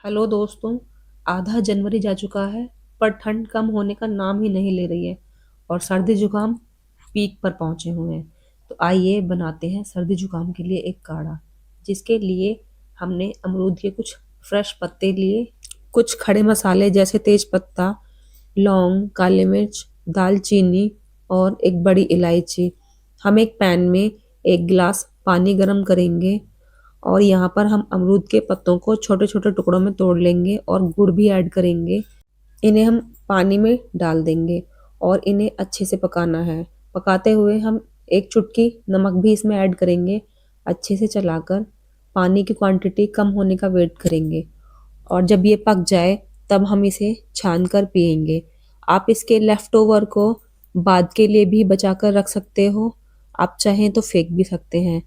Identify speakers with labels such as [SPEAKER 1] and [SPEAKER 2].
[SPEAKER 1] Hello दोस्तों। आधा जनवरी जा चुका है पर ठंड कम होने का नाम ही नहीं ले रही है और सर्दी जुकाम पीक पर पहुंचे हुए हैं। तो आइए बनाते हैं सर्दी जुकाम के लिए एक काढ़ा, जिसके लिए हमने अमरूद के कुछ फ्रेश पत्ते लिए, कुछ खड़े मसाले जैसे तेज पत्ता, लौंग, काली मिर्च, दालचीनी और एक बड़ी इलायची। हम एक पैन में एक गिलास पानी गरम करेंगे और यहाँ पर हम अमरूद के पत्तों को छोटे छोटे टुकड़ों में तोड़ लेंगे और गुड़ भी ऐड करेंगे। इन्हें हम पानी में डाल देंगे और इन्हें अच्छे से पकाना है। पकाते हुए हम एक चुटकी नमक भी इसमें ऐड करेंगे। अच्छे से चलाकर पानी की क्वांटिटी कम होने का वेट करेंगे और जब ये पक जाए तब हम इसे छान कर पियेंगे। आप इसके लेफ्ट ओवर को बाद के लिए भी बचा कर रख सकते हो। आप चाहें तो फेंक भी सकते हैं।